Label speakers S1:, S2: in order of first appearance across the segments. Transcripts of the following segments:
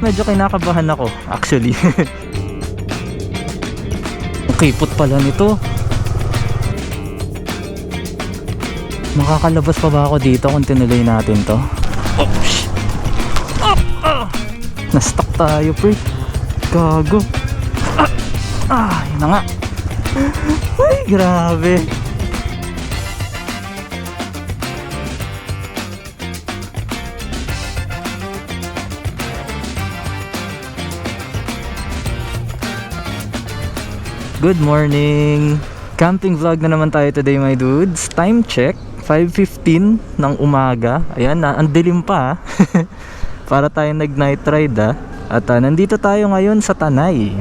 S1: medyo kinakabahan ako actually. Ang kipot pala nito. Makakalabas pa ba ako dito kung tinuloy natin to? Oh, shit. Na-stuck tayo, pre. Gago. Yun na nga. Ay, grabe. Good morning! Camping vlog na naman tayo today, my dudes. Time check, 5:15 ng umaga. Ayan na, ang dilim pa. Para tayo nag-night ride At nandito tayo ngayon sa Tanay.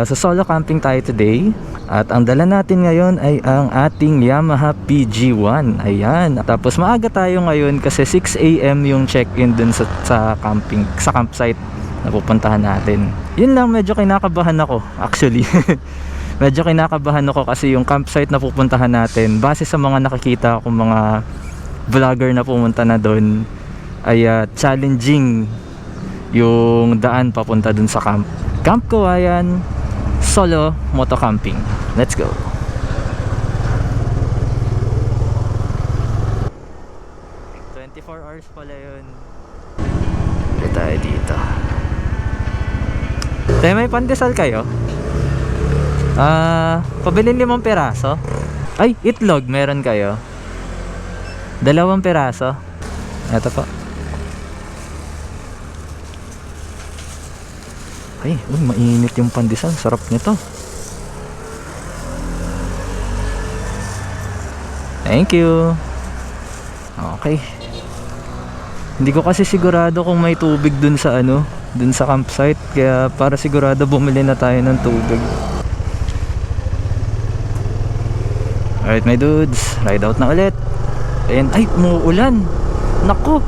S1: Sa solo camping tayo today. At ang dala natin ngayon ay ang ating Yamaha PG1. Ayan. Tapos maaga tayo ngayon kasi 6 AM yung check-in dun sa campsite na pupuntahan natin. Yun lang, medyo kinakabahan ako actually. Medyo kinakabahan ako kasi yung campsite na pupuntahan natin, base sa mga nakikita kong mga vlogger na pumunta na doon, ay challenging yung daan papunta dun sa camp. Camp Kawayan Solo Moto Camping. Let's go. Hours pala yun. Dito tayo dito. Tayo, may pandesal kayo? Pabilin 5 peraso. Ay, itlog meron kayo? 2 peraso. Ito po. Ay, mainit yung pandesal. Sarap nito. Thank you. Okay. Hindi ko kasi sigurado kung may tubig dun sa dun sa campsite, kaya para sigurado bumili na tayo ng tubig. Alright, my dudes, ride out na ulit. And ay, umuulan. Naku.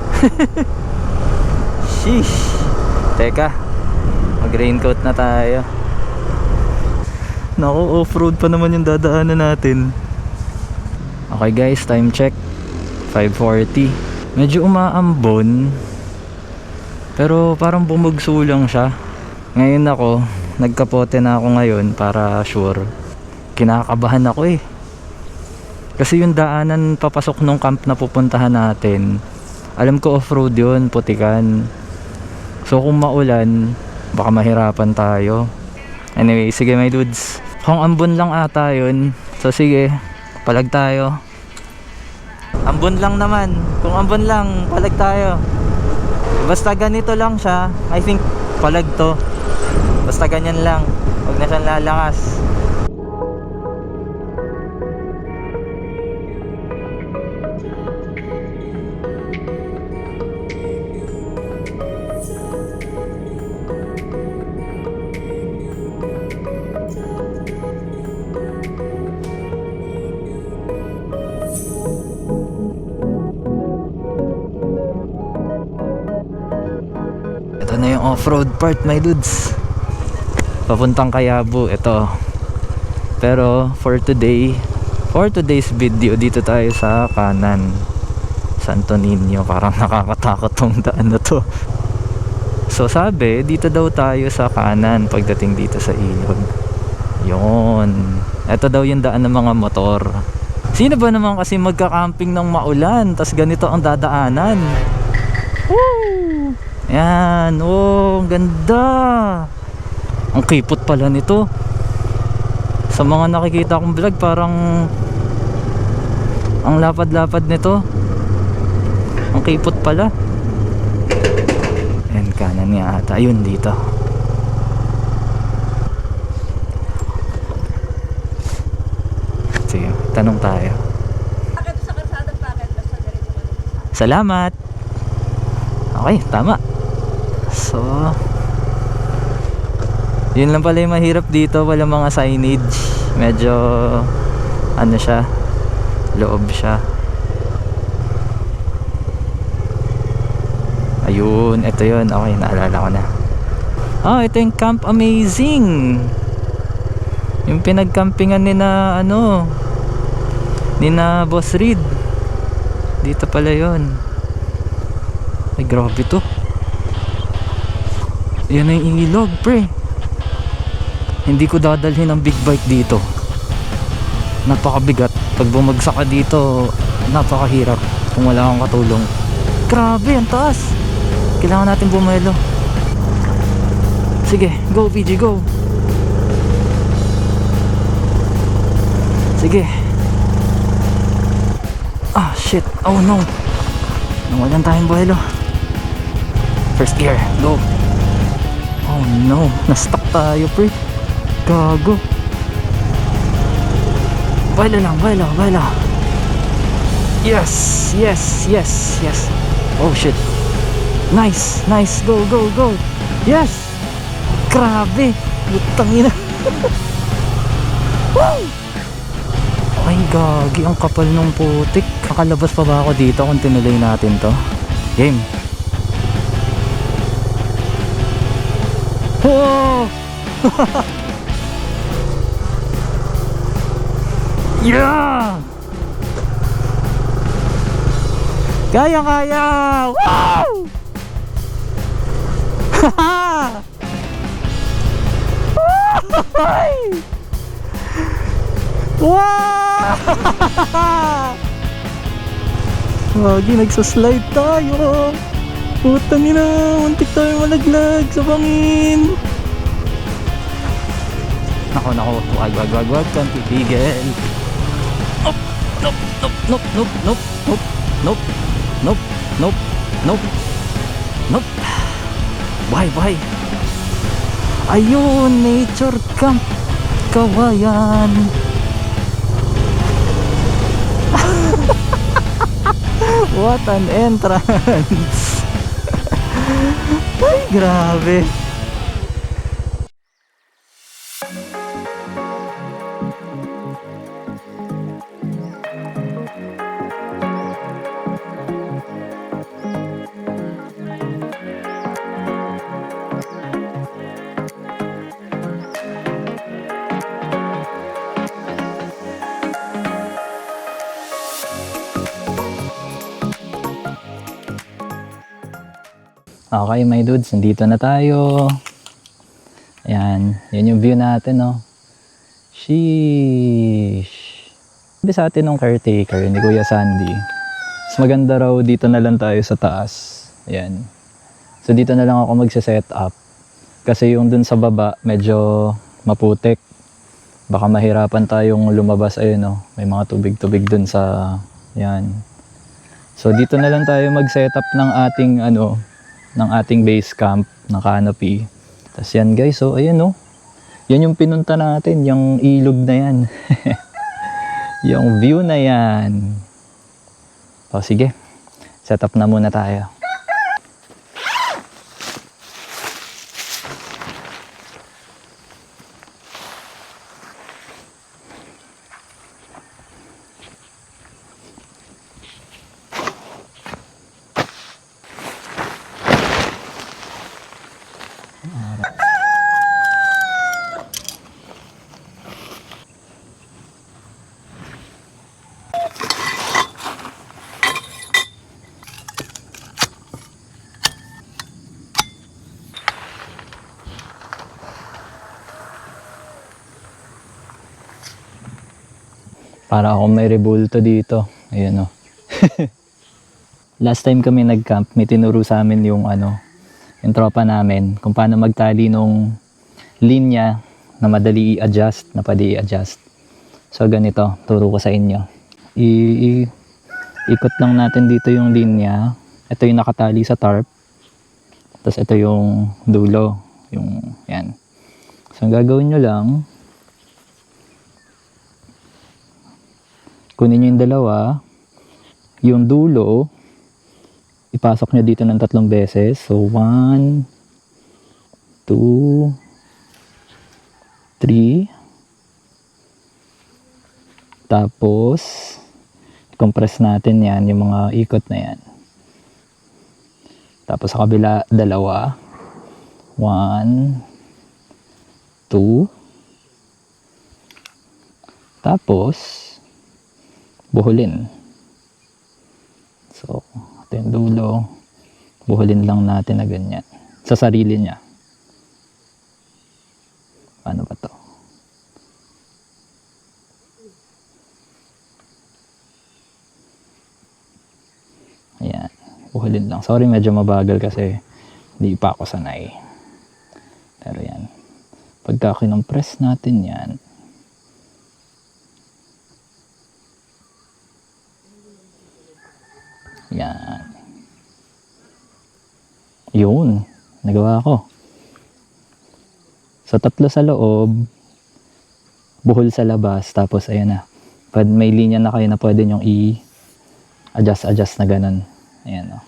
S1: Sheesh. Teka, mag raincoat na tayo. Naku, off-road pa naman yung dadaanan natin. Okay guys, time check, 5:40. Medyo umaambon, pero parang bumugso lang siya. Ngayon ako, nagkapote na ako ngayon para sure. Kinakabahan ako kasi yung daanan papasok nung camp na pupuntahan natin, alam ko off-road yun, putikan. So kung maulan, baka mahirapan tayo. Anyway, sige my dudes, kung ambon lang ata yun, so sige, palag tayo. Ambon lang naman. Kung ambon lang, palag tayo. Basta ganito lang siya, I think palag to. Basta ganyan lang, huwag na siyang lalakas. Ito na yung off-road part, my dudes. Papuntang Kayabu, ito. Pero for today's video, dito tayo sa kanan, Santo Niño. Parang nakakatakot tong daan na to. So sabi, dito daw tayo sa kanan pagdating dito sa ilog. Yun. Ito daw yung daan ng mga motor. Sino ba naman kasi magka-camping ng maulan tas ganito ang dadaanan? Woo! Yan, oh, ganda. Ang kipot pala nito. Sa mga nakikita kong vlog, parang ang lapad-lapad nito. Ang kipot pala. Yan, kanan nga ata. Ayun, dito. Sige, tanong tayo. Salamat. Okay, tama. So, yun lang pala yung mahirap dito, wala mga signage. Medyo siya, loob siya. Ayun, ito yun. Okay, naalala ko na. Ito yung Camp Amazing. Yung pinagcampingan ni na Boss Reed. Dito pala yun. Ay, grabe to. Yan na yung ilog, pre. Hindi ko dadalhin ang big bike dito. Napakabigat. Pag bumagsak ka dito, napakahirap kung wala kang katulong. Grabe, ang taas. Kailangan natin bumelo. Sige, go PG, go. Sige. Ah, shit. Oh no. Nawalan tayong buhelo. First gear, go. Oh no, na-stuck tayo, pre. Gago. Buhelo lang, buhelo. Yes. Oh shit. Nice. Go. Yes. Grabe. Butang ina. Woo! Ay, gagi. Ang kapal nung putik. Kakalabas pa ba ako dito kung tinuloy natin to? Game. Oh! Yeah! Kaya! Wow! Haha! Wow! Lagi nagsaslide tayo. Putang ina, muntik tayo malaglag sa bangin. Nako, wag kang titigil. Nope. Bye. Ayun, nature camp Kawayan. What an entrance. Ay, grabe. Okay, my dudes, nandito na tayo. Ayan, yan yung view natin, no. Sheesh. Sabi sa atin ng caretaker, ni Kuya Sandy, mas maganda raw dito na lang tayo sa taas. Ayan. So dito na lang ako magse-set up. Kasi yung dun sa baba, medyo maputik. Baka mahirapan tayong lumabas, ayun, no. May mga tubig-tubig dun sa, ayan. So dito na lang tayo mag-set up ng ating, ng ating base camp ng canopy. Tapos yan guys, so ayun no. Yan yung pinunta natin, yung ilog na yan. Yung view na yan. O sige, set up na muna tayo. Para akong may rebulto dito. Ayan o. Last time kami nag-camp, may tinuro sa amin yung yung tropa namin kung paano magtali nung linya na madali i-adjust, na pwede i-adjust. So ganito, turo ko sa inyo. Ikot lang natin dito yung linya. Ito yung nakatali sa tarp. Tapos ito yung dulo. Yung, yan. So ang gagawin nyo lang, kunin nyo yung dalawa, yung dulo, ipasok nyo dito ng 3 beses. So, 1, 2, 3. Tapos, compress natin yan, yung mga ikot na yan. Tapos, sa kabila, dalawa. 1, 2. Tapos, buhulin. So, ito yung dulo. Buhulin lang natin na ganyan. Sa sarili niya. pahuhulin lang. Sorry, medyo mabagal kasi hindi pa ako sanay. Pero yan. Pagka kinompress natin yan, yan. Yun. Nagawa ko. So, 3 sa loob, buhol sa labas, tapos ayan na. Pag may linya na kayo na pwede nyong i-adjust na ganun. Ayan o.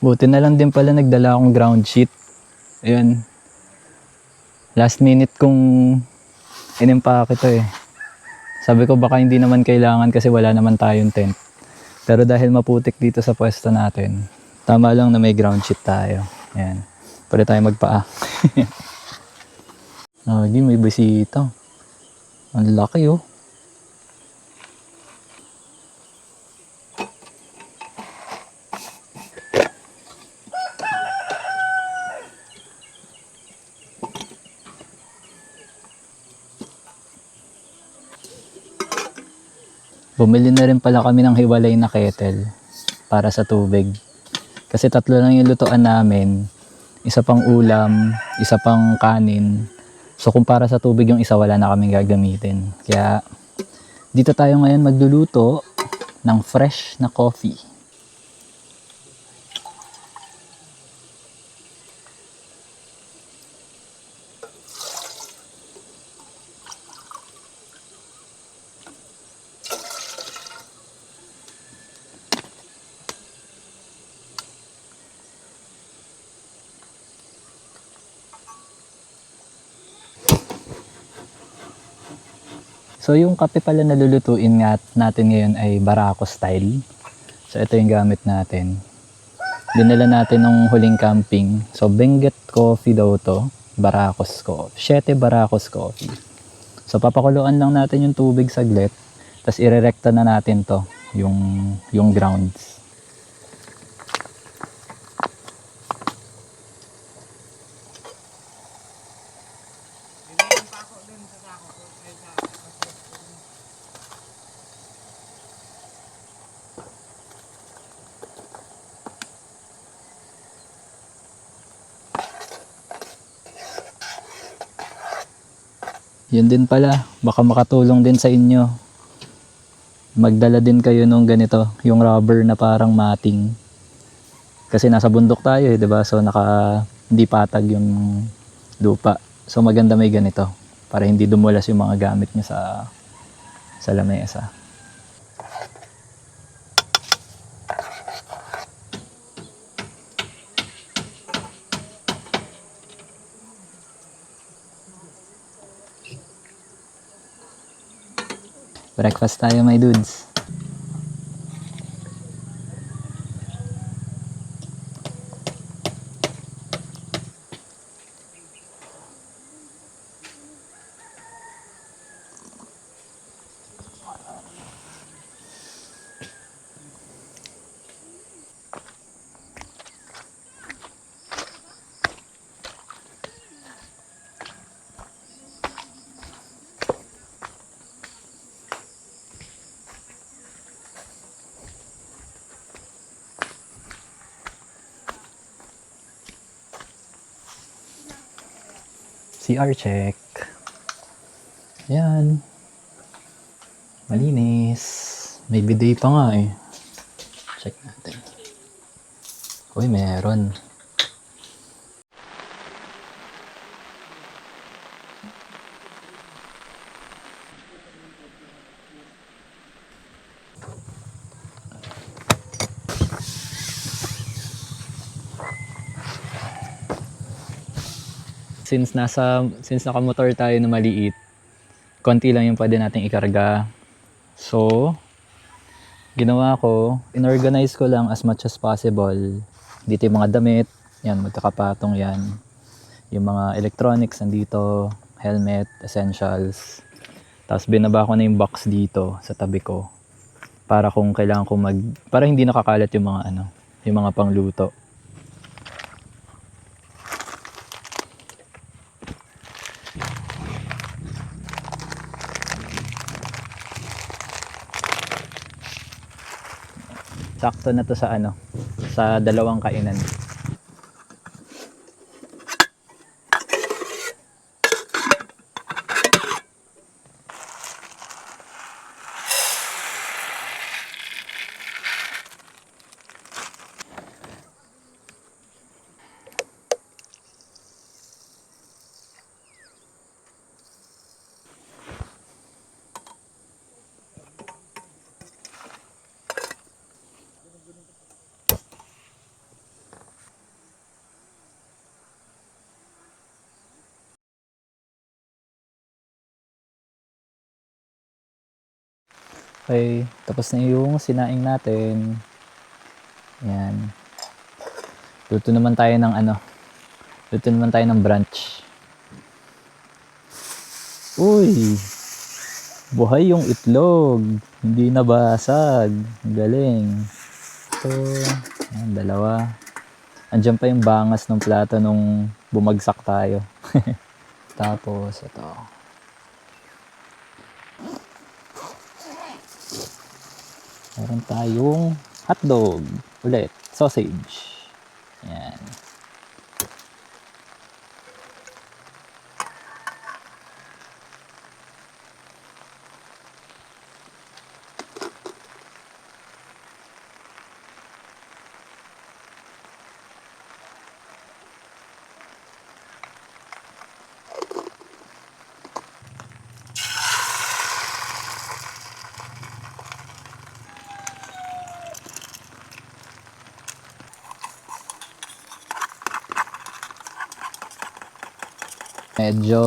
S1: Buti na lang din pala nagdala akong ground sheet. Ayun. Last minute kong inimpake to eh. Sabi ko baka hindi naman kailangan kasi wala naman tayong tent. Pero dahil maputik dito sa pwesto natin, tama lang na may ground sheet tayo. Ayan. Pwede tayo magpaa. Lagi may bisita. Ang laki oh. Bumili na rin pala kami ng hiwalay na kettle para sa tubig. Kasi 3 lang yung lutuan namin. Isa pang ulam, isa pang kanin. So kung para sa tubig yung isa, wala na kaming gagamitin. Kaya dito tayo ngayon magluluto ng fresh na coffee. So yung kape pala na lulutuin nga natin ngayon ay Barako style. So ito yung gamit natin. Dinala natin nung huling camping. So Benguet coffee daw to. Barakos coffee. 7 Barakos coffee. So papakuluan lang natin yung tubig saglit. Tapos irerekta na natin to. Yung grounds. Yun din pala, baka makatulong din sa inyo. Magdala din kayo nung ganito, yung rubber na parang matting. Kasi nasa bundok tayo eh, 'di ba? So hindi patag yung lupa. So maganda may ganito para hindi dumulas yung mga gamit niyo sa lamesa. Breakfast tayo, my dudes. CR check. Ayan. Malinis. May bidet pa nga eh. Check natin. Uy, meron. since nakamotor tayo na maliit, konti lang yung pwede nating ikarga. So, ginawa ko, inorganize ko lang as much as possible. Dito yung mga damit, yan, magkakapatong yan. Yung mga electronics nandito, helmet, essentials. Tapos binaba ko na yung box dito sa tabi ko. Para kung kailangan ko para hindi nakakalat yung mga yung mga pangluto. Sakto na to sa sa dalawang kainan. Okay, tapos na yung sinaing natin. Yan. Luto naman tayo ng brunch. Uy! Buhay yung itlog. Hindi nabasag. Galing. So, yan, dalawa. Andiyan pa yung bangas ng plato nung bumagsak tayo. Tapos, ito. Meron tayong hotdog. Ulit. Sausage. Yan. Medyo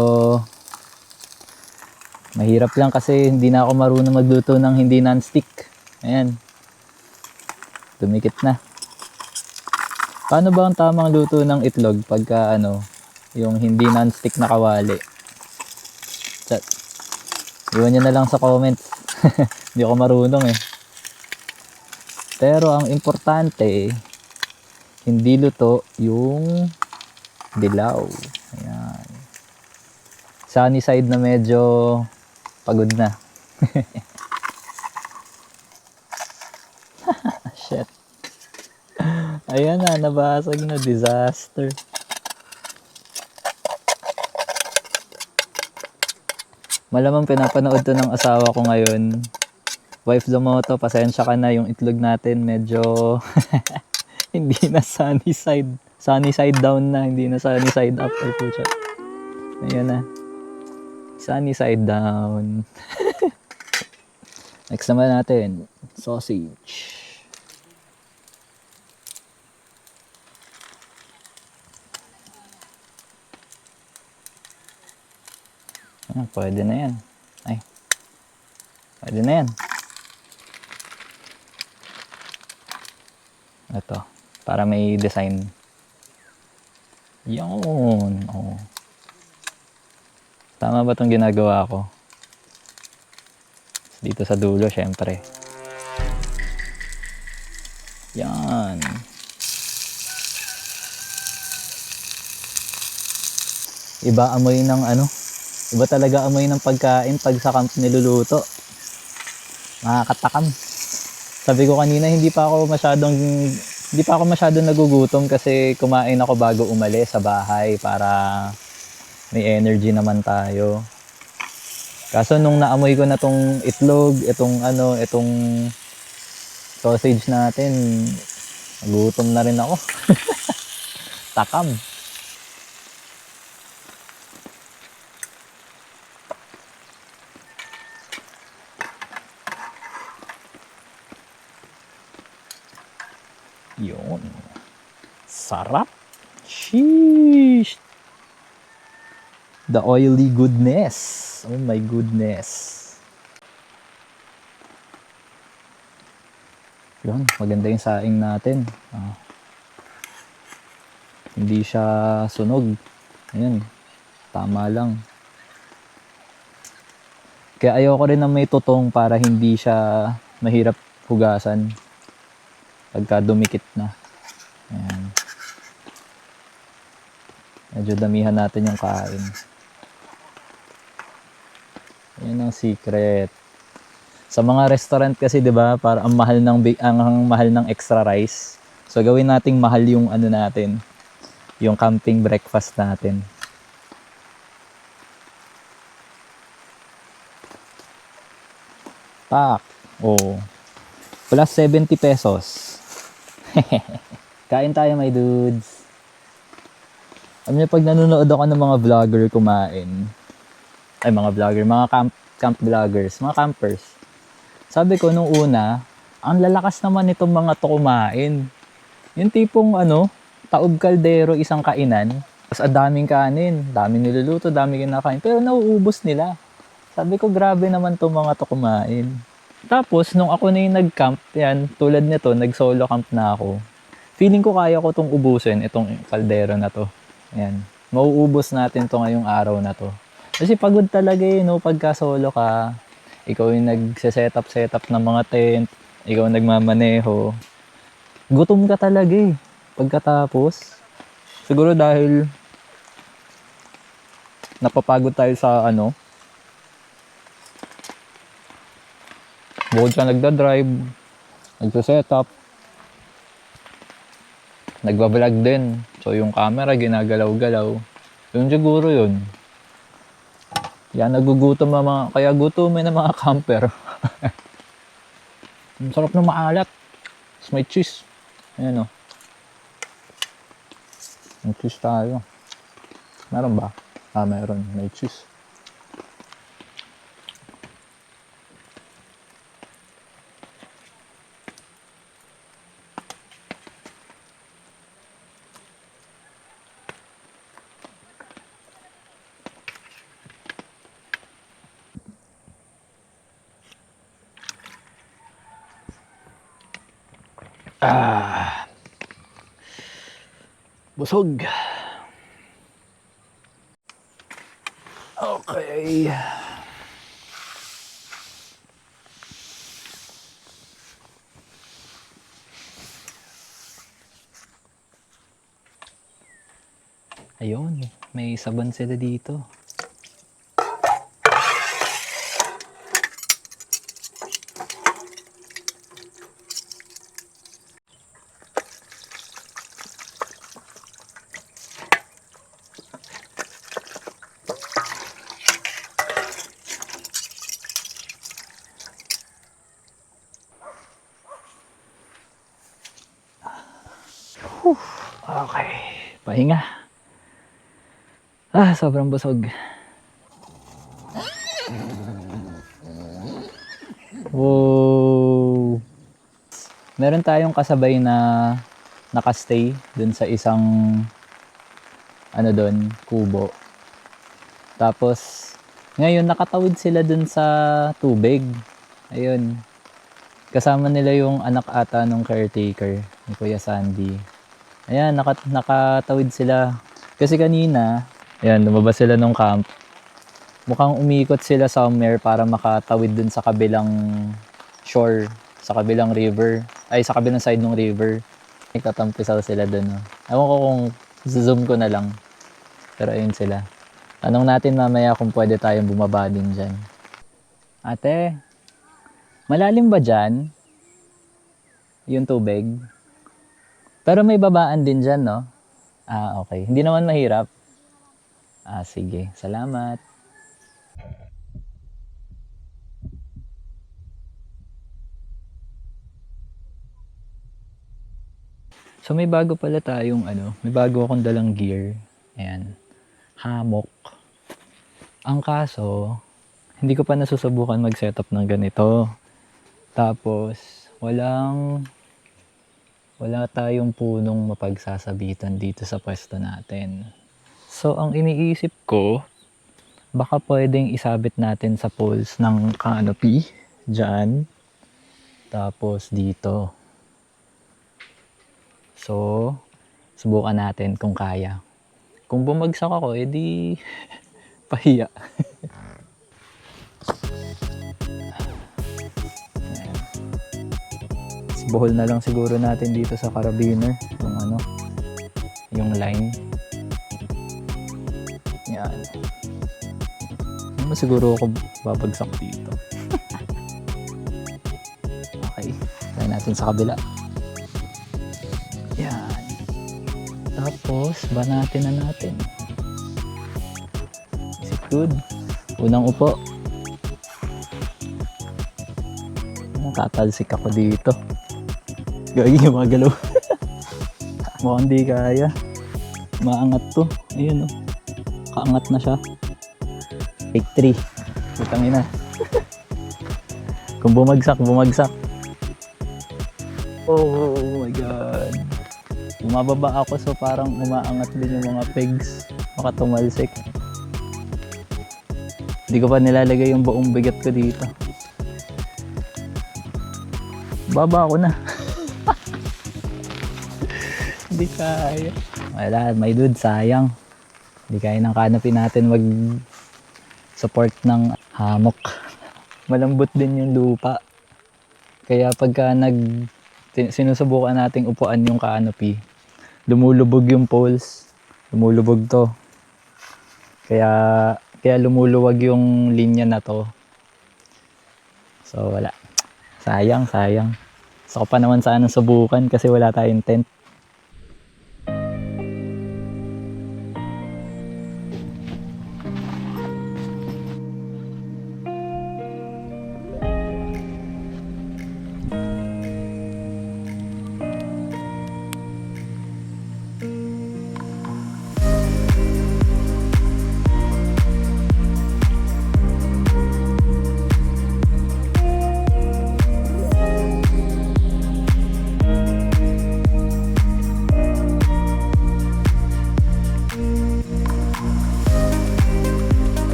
S1: mahirap lang kasi hindi na ako marunong magluto ng hindi non-stick. Ayan. Dumikit na. Paano ba ang tamang luto ng itlog pagka yung hindi non-stick na kawali? Chat. Iwan nyo na lang sa comments. Hindi ako marunong eh. Pero ang importante, hindi luto yung dilaw. Ayan. Sunny side na medyo pagod na. Shit. Ayan na, nabasag na. Disaster. Malamang pinapanood to ng asawa ko ngayon. Wife Zomoto, pasensya ka na, yung itlog natin medyo hindi na sunny side. Sunny side down na, hindi na sunny side up. Ay po siya. Ayan na. Sunny side down. Next naman natin, sausage. Pwede na yan. Ay. Pwede na yan. Ito. Para may design. Yun. Oh. Tama ba itong ginagawa ko? Dito sa dulo, syempre. Yan. Iba amoy ng iba talaga amoy ng pagkain pag sa camp niluluto. Nakakatakam. Sabi ko kanina, hindi pa ako masyadong nagugutom kasi kumain ako bago umalis sa bahay para may energy naman tayo. Kaso nung naamoy ko na tong itlog, itong sausage natin, nagutom na rin ako. Takam. Yun. Sarap. Sheesh. The oily goodness. Oh my goodness. Yun, maganda yung saing natin. Hindi siya sunog. Ayun, tama lang. Kaya ayoko rin na may tutong para hindi siya mahirap hugasan pagka dumikit na. Ayan. Medyo damihan natin yung kain. Yan ang secret. Sa mga restaurant kasi 'di ba, para ang mahal ng extra rice. So gawin nating mahal yung ano natin, yung camping breakfast natin. Pak. Oh. Plus 70 pesos. Kain tayo, my dudes. Alam niyo, pag nanonood ako ng mga vlogger kumain, mga camp vloggers, mga campers, sabi ko nung una, ang lalakas naman itong mga to kumain. Yung tipong taob kaldero, isang kainan, tapos ang daming kanin, daming niluluto, daming kinakain, pero nauubos nila. Sabi ko, grabe naman itong mga to kumain. Tapos, nung ako na yung nag-camp, yan, tulad nito, nag-solo camp na ako, feeling ko kaya ko itong ubusin, itong kaldero na to. Yan. Mauubos natin to ngayong araw na to. Kasi pagod talaga no, pagka solo ka, ikaw yung nagse-setup ng mga tent, ikaw nagmamaneho, gutom ka talaga pagkatapos. Siguro dahil napapagod tayo sa bukod sa nagda-drive, nagse-setup, nagba-vlog din. So yung camera ginagalaw-galaw. Yun siguro yun. Yan, nagugutom kaya gutomin ng mga camper. Ang sarap na maalat. Tapos may cheese. Ayan may cheese tayo. Meron ba? Meron. May cheese. Busog. Okay. Ayun, may saban sila dito. Okay, pahinga. Sobrang busog. Wow. Meron tayong kasabay na nakastay dun sa isang doon, kubo. Tapos ngayon nakatawid sila dun sa tubig. Ayun. Kasama nila yung anak ata nung caretaker ni Kuya Sandy. Ayan, nakatawid sila. Kasi kanina, ayan, lumabas sila nung camp. Mukhang umikot sila somewhere para makatawid dun sa kabilang shore, sa kabilang river, sa kabilang side ng river. Nagtatampisaw sila dun. Ewan ko kung zoom ko na lang. Pero ayun sila. Tanong natin mamaya kung pwede tayong bumaba din dyan. Ate, malalim ba dyan yung tubig? Pero may babaan din dyan, no? Okay. Hindi naman mahirap. Sige. Salamat. So may bago pala tayong may bago akong dalang gear. Ayan. Hammock. Ang kaso, hindi ko pa nasusubukan mag-setup ng ganito. Tapos, wala tayong punong mapagsasabitan dito sa pwesto natin. So, ang iniisip ko, Baka pwedeng isabit natin sa poles ng canopy dyan. Tapos dito. So, subukan natin kung kaya. Kung bumagsak ako, edi pahiya. Buhol na lang siguro natin dito sa carabiner yung line. Yan. Ano siguro ako babagsak dito. Okay, try natin sa kabila. Yan. Tapos banatin na natin. Is it good? Unang upo. Tatalsik ako dito. Gagi yung mga galaw. Mukhang di kaya. Maangat to. Ayun o. Kaangat na siya. Take 3. Putang ina. Kung bumagsak. Oh my god. Bumababa ako so parang umaangat din yung mga pegs. Baka tumalsik. Hindi ko pa nilalagay yung buong bigat ko dito. Baba ako na. Hindi kaya. Wala, my dude, sayang. Hindi kaya ng canopy natin support ng hammock. Malambot din yung lupa. Kaya pagka sinusubukan nating upuan yung canopy, lumulubog yung poles. Lumulubog to. Kaya lumuluwag yung linya na to. So wala. Sayang. So pa naman sana subukan kasi wala tayong tent.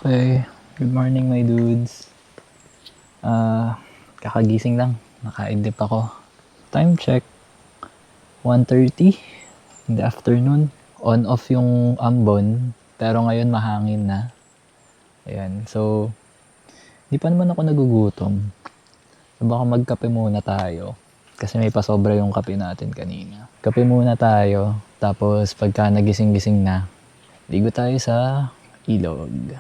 S1: Okay, good morning my dudes. Kakagising lang, nakaidip ako. Time check, 1:30 in the afternoon. On off yung ambon, pero ngayon mahangin na. Ayan, so di pa naman ako nagugutom. So baka magkape muna tayo. Kasi may pasobra yung kape natin kanina. Kape muna tayo, tapos pagka nagising-gising na, ligo tayo sa ilog.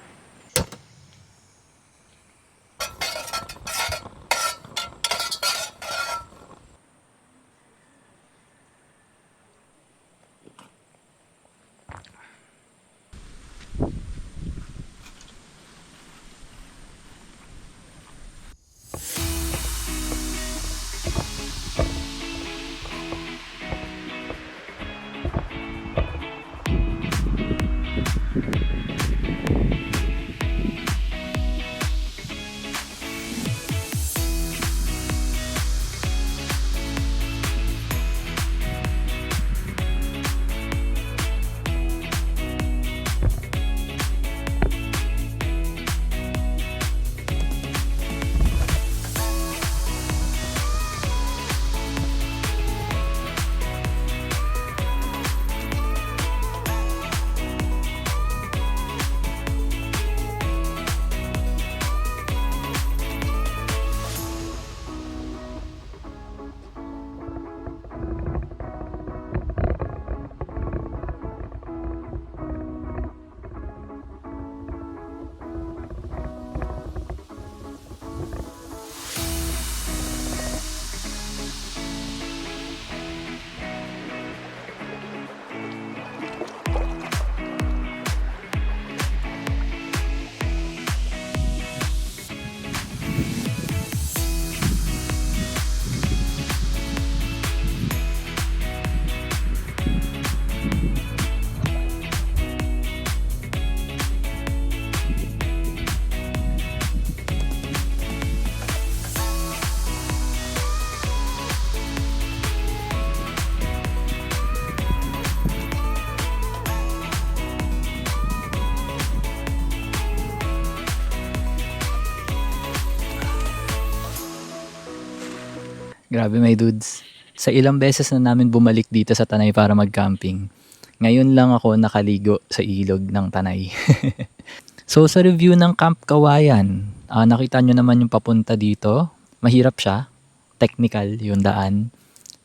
S2: Grabe my dudes. Sa ilang beses na namin bumalik dito sa Tanay para mag-camping, ngayon lang ako nakaligo sa ilog ng Tanay. So sa review ng Camp Kawayan, nakita nyo naman yung papunta dito. Mahirap siya. Technical yung daan.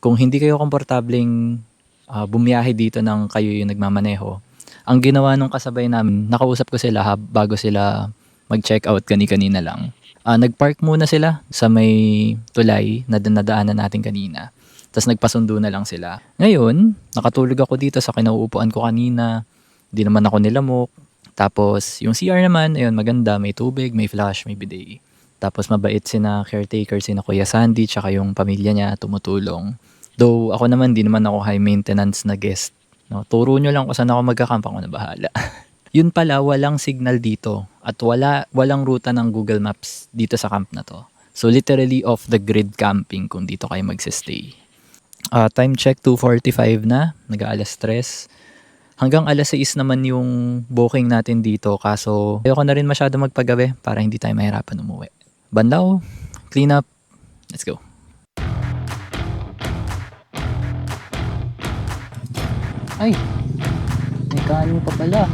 S2: Kung hindi kayo komportabling bumiyahe dito ng kayo yung nagmamaneho, ang ginawa nung kasabay namin, nakausap ko sila bago sila mag-check out kani-kanina lang. Nag-park muna sila sa may tulay na nadaanan natin kanina. Tapos nagpasundo na lang sila. Ngayon, nakatulog ako dito sa kinauupuan ko kanina. Hindi naman ako nilamok. Tapos yung CR naman, ayun, maganda. May tubig, may flash, may bidet. Tapos mabait sina caretaker, sina Kuya Sandy, tsaka yung pamilya niya tumutulong. Though ako naman, di naman ako high maintenance na guest. No, turo nyo lang kung saan ako magkakamp, ako na bahala. Yun pala, walang signal dito at walang ruta ng Google Maps dito sa camp na to. So literally off the grid camping kung dito kayo magsistay. Time check 2:45 na, nag-aalas 3. Hanggang alas 6 naman yung booking natin dito, kaso ayoko na rin masyado magpagabi para hindi tayo mahirapan umuwi. Banlaw, clean up, let's go. Ay, may kanin pa pala.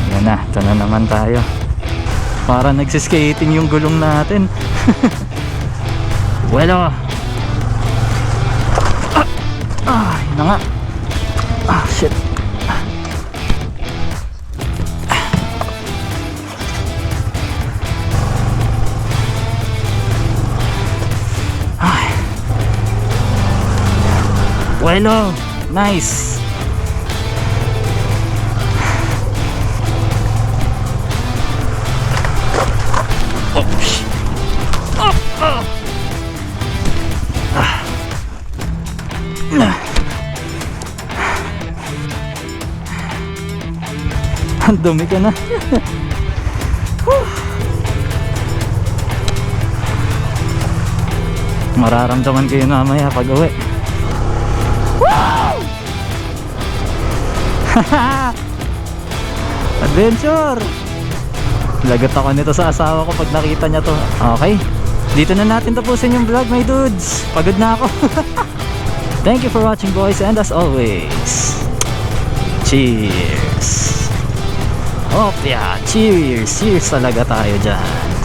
S1: Yan na, ito na naman tayo. Para nagsiskating yung gulong natin. Bueno. Yun na nga. Shit. Bueno, nice. Ang dumi ka na. Mararamdaman kayo mamaya pag uwi. Adventure! Lagot ako nito sa asawa ko pag nakita niya to. Okay, dito na natin tapusin yung vlog, my dudes. Pagod na ako. Thank you for watching, boys, and as always, cheers! Oh yeah, cheers! Cheers talaga tayo dyan.